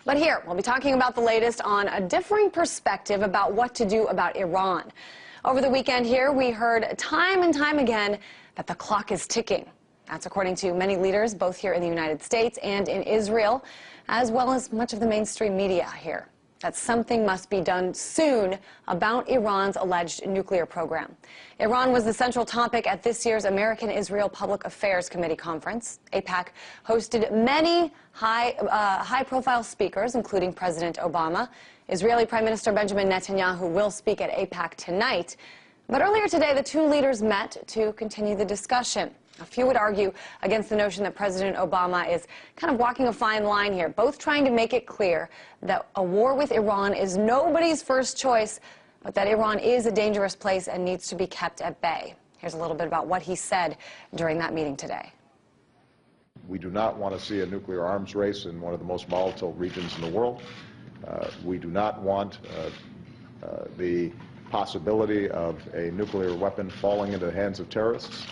But here, we'll be talking about the latest on a differing perspective about what to do about Iran. Over the weekend here, we heard time and time again that the clock is ticking. That's according to many leaders, both here in the United States and in Israel, as well as much of the mainstream media here, that something must be done soon about Iran's alleged nuclear program. Iran was the central topic at this year's American-Israel Public Affairs Committee conference. AIPAC hosted many high-profile speakers, including President Obama. Israeli Prime Minister Benjamin Netanyahu will speak at AIPAC tonight. But earlier today, the two leaders met to continue the discussion. A few would argue against the notion that President Obama is kind of walking a fine line here, both trying to make it clear that a war with Iran is nobody's first choice, but that Iran is a dangerous place and needs to be kept at bay. Here's a little bit about what he said during that meeting today. We do not want to see a nuclear arms race in one of the most volatile regions in the world. We do not want the possibility of a nuclear weapon falling into the hands of terrorists,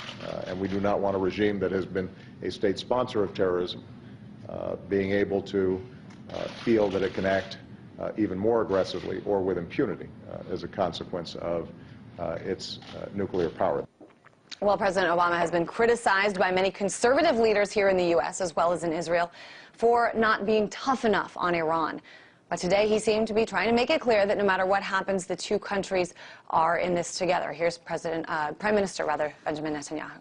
and we do not want a regime that has been a state sponsor of terrorism being able to feel that it can act even more aggressively or with impunity as a consequence of its nuclear power. Well, President Obama has been criticized by many conservative leaders here in the U.S. as well as in Israel for not being tough enough on Iran. But today he seemed to be trying to make it clear that no matter what happens, the two countries are in this together. Here's Prime Minister Benjamin Netanyahu.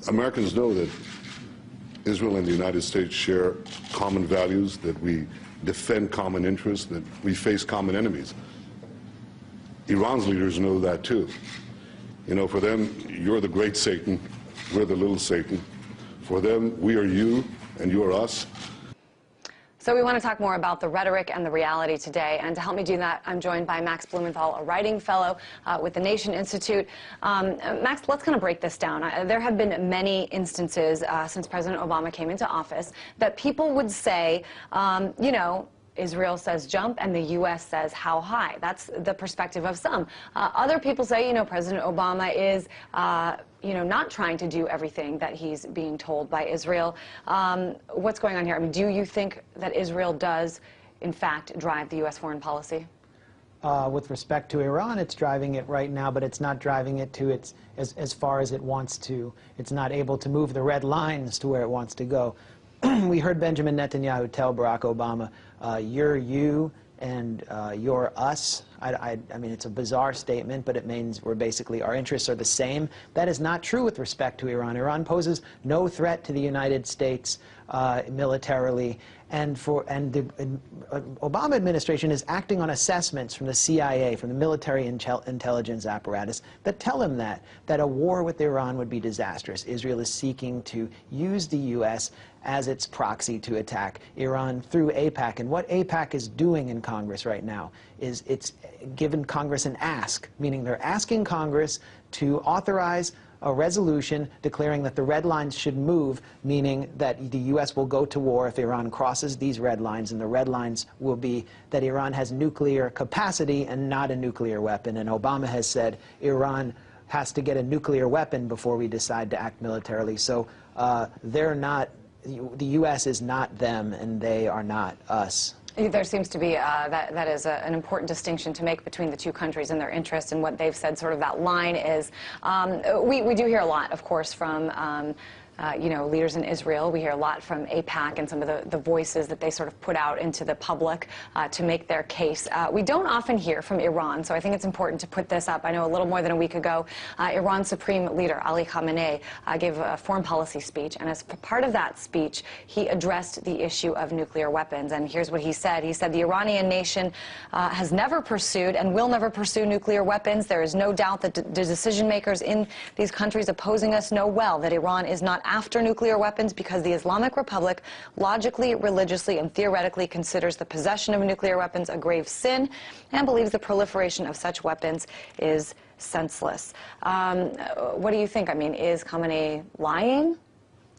Americans know that Israel and the United States share common values, that we defend common interests, that we face common enemies. Iran's leaders know that too. You know, for them, you're the great Satan, we're the little Satan. For them, we are you and you are us. So we want to talk more about the rhetoric and the reality today. And to help me do that, I'm joined by Max Blumenthal, a writing fellow with the Nation Institute. Max, let's kind of break this down. There have been many instances since President Obama came into office that people would say, you know, Israel says jump and the U.S. says how high. That's the perspective of some. Other people say, you know, President Obama is, you know, not trying to do everything that he's being told by Israel. What's going on here? I mean, do you think that Israel does, in fact, drive the U.S. foreign policy? With respect to Iran, it's driving it right now, but it's not driving it to as far as it wants to. It's not able to move the red lines to where it wants to go. We heard Benjamin Netanyahu tell Barack Obama, you're you and you're us. I mean, it's a bizarre statement, but it means we're basically, our interests are the same. That is not true with respect to Iran. Iran poses no threat to the United States militarily. And the Obama administration is acting on assessments from the CIA, from the military intelligence apparatus, that tell him that a war with Iran would be disastrous. Israel is seeking to use the U.S. as its proxy to attack Iran through AIPAC. And what AIPAC is doing in Congress right now is it's given Congress an ask, meaning they're asking Congress to authorize a resolution declaring that the red lines should move, meaning that the U.S. will go to war if Iran crosses these red lines, and the red lines will be that Iran has nuclear capacity and not a nuclear weapon. And Obama has said Iran has to get a nuclear weapon before we decide to act militarily. So they're not, the U.S. is not them, and they are not us. There seems to be, that is an important distinction to make between the two countries and their interests, and what they've said sort of that line is. We do hear a lot, of course, from you know, leaders in Israel. We hear a lot from AIPAC and some of the voices that they sort of put out into the public to make their case. We don't often hear from Iran, so I think it's important to put this up. I know a little more than a week ago, Iran's supreme leader, Ali Khamenei, gave a foreign policy speech, and as part of that speech, he addressed the issue of nuclear weapons. And here's what he said. He said, the Iranian nation has never pursued and will never pursue nuclear weapons. There is no doubt that the decision makers in these countries opposing us know well that Iran is not after nuclear weapons because the Islamic Republic logically, religiously, and theoretically considers the possession of nuclear weapons a grave sin and believes the proliferation of such weapons is senseless. What do you think? I mean, is Khamenei lying?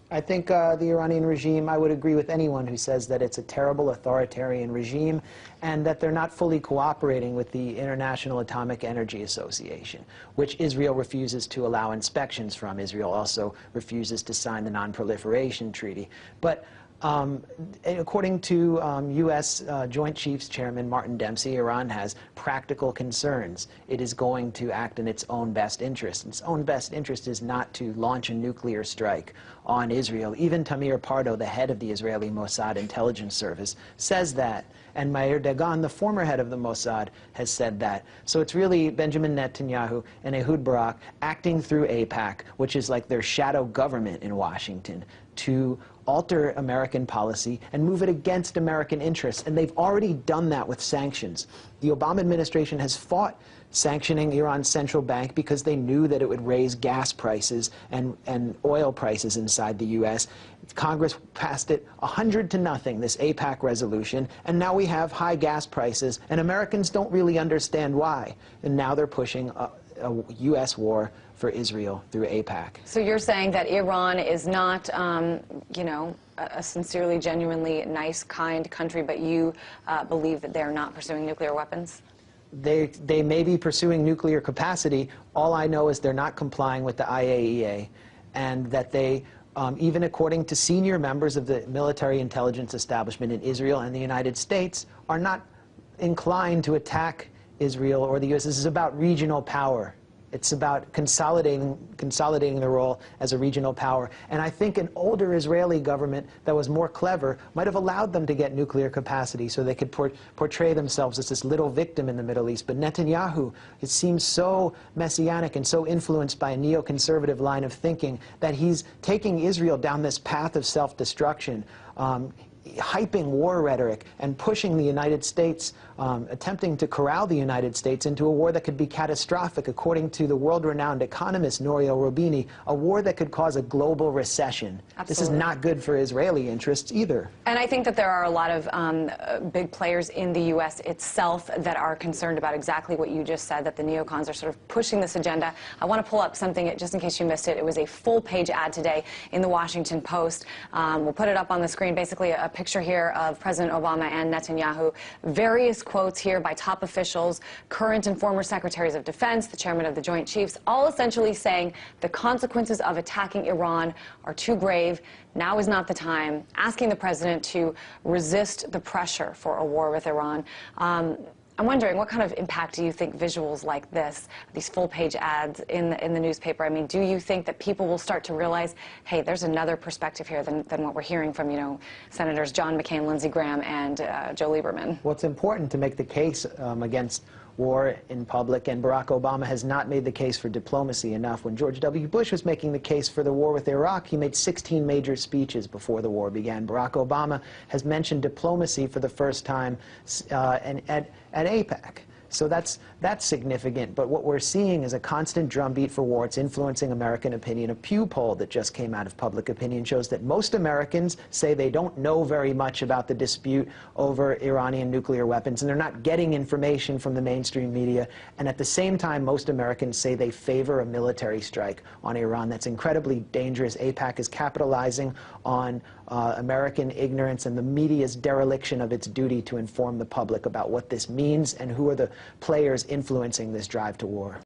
I think the Iranian regime, I would agree with anyone who says that it's a terrible authoritarian regime and that they're not fully cooperating with the International Atomic Energy Association, which Israel refuses to allow inspections from. Israel also refuses to sign the Non-Proliferation Treaty. But According to U.S. Joint Chiefs Chairman Martin Dempsey, Iran has practical concerns. It is going to act in its own best interest. Its own best interest is not to launch a nuclear strike on Israel. Even Tamir Pardo, the head of the Israeli Mossad intelligence service, says that. And Meir Dagan, the former head of the Mossad, has said that. So it's really Benjamin Netanyahu and Ehud Barak acting through AIPAC, which is like their shadow government in Washington, to alter American policy and move it against American interests. And they've already done that with sanctions. The Obama administration has fought sanctioning Iran's central bank because they knew that it would raise gas prices and oil prices inside the U.S. Congress passed it 100-0, this AIPAC resolution, and now we have high gas prices, and Americans don't really understand why. And now they're pushing a U.S. war for Israel through AIPAC. So you're saying that Iran is not, you know, a sincerely, genuinely nice, kind country, but you believe that they're not pursuing nuclear weapons? They may be pursuing nuclear capacity. All I know is they're not complying with the IAEA, and that they, even according to senior members of the military intelligence establishment in Israel and the United States, are not inclined to attack Israel or the U.S. This is about regional power. It's about consolidating the role as a regional power. And I think an older Israeli government that was more clever might have allowed them to get nuclear capacity so they could portray themselves as this little victim in the Middle East. But Netanyahu, it seems so messianic and so influenced by a neoconservative line of thinking that he's taking Israel down this path of self-destruction, hyping war rhetoric and pushing the United States, attempting to corral the United States into a war that could be catastrophic, according to the world-renowned economist Nouriel Roubini, a war that could cause a global recession. Absolutely. This is not good for Israeli interests either. And I think that there are a lot of big players in the U.S. itself that are concerned about exactly what you just said, that the neocons are sort of pushing this agenda. I want to pull up something, just in case you missed it. It was a full-page ad today in the Washington Post. We'll put it up on the screen, basically a picture here of President Obama and Netanyahu. Various quotes here by top officials, current and former secretaries of defense, the chairman of the Joint Chiefs, all essentially saying the consequences of attacking Iran are too grave. Now is not the time. Asking the president to resist the pressure for a war with Iran. I'm wondering, what kind of impact do you think visuals like this, these full-page ads in the newspaper, I mean, do you think that people will start to realize, hey, there's another perspective here than what we're hearing from, you know, Senators John McCain, Lindsey Graham, and Joe Lieberman? Well, it's important to make the case against war in public, and Barack Obama has not made the case for diplomacy enough. When George W. Bush was making the case for the war with Iraq, he made 16 major speeches before the war began. Barack Obama has mentioned diplomacy for the first time at AIPAC. So that's significant. But what we're seeing is a constant drumbeat for war. It's influencing American opinion. A Pew poll that just came out of Public Opinion shows that most Americans say they don't know very much about the dispute over Iranian nuclear weapons, and they're not getting information from the mainstream media. And at the same time, most Americans say they favor a military strike on Iran. That's incredibly dangerous. AIPAC is capitalizing on American ignorance and the media's dereliction of its duty to inform the public about what this means and who are the players influencing this drive to war.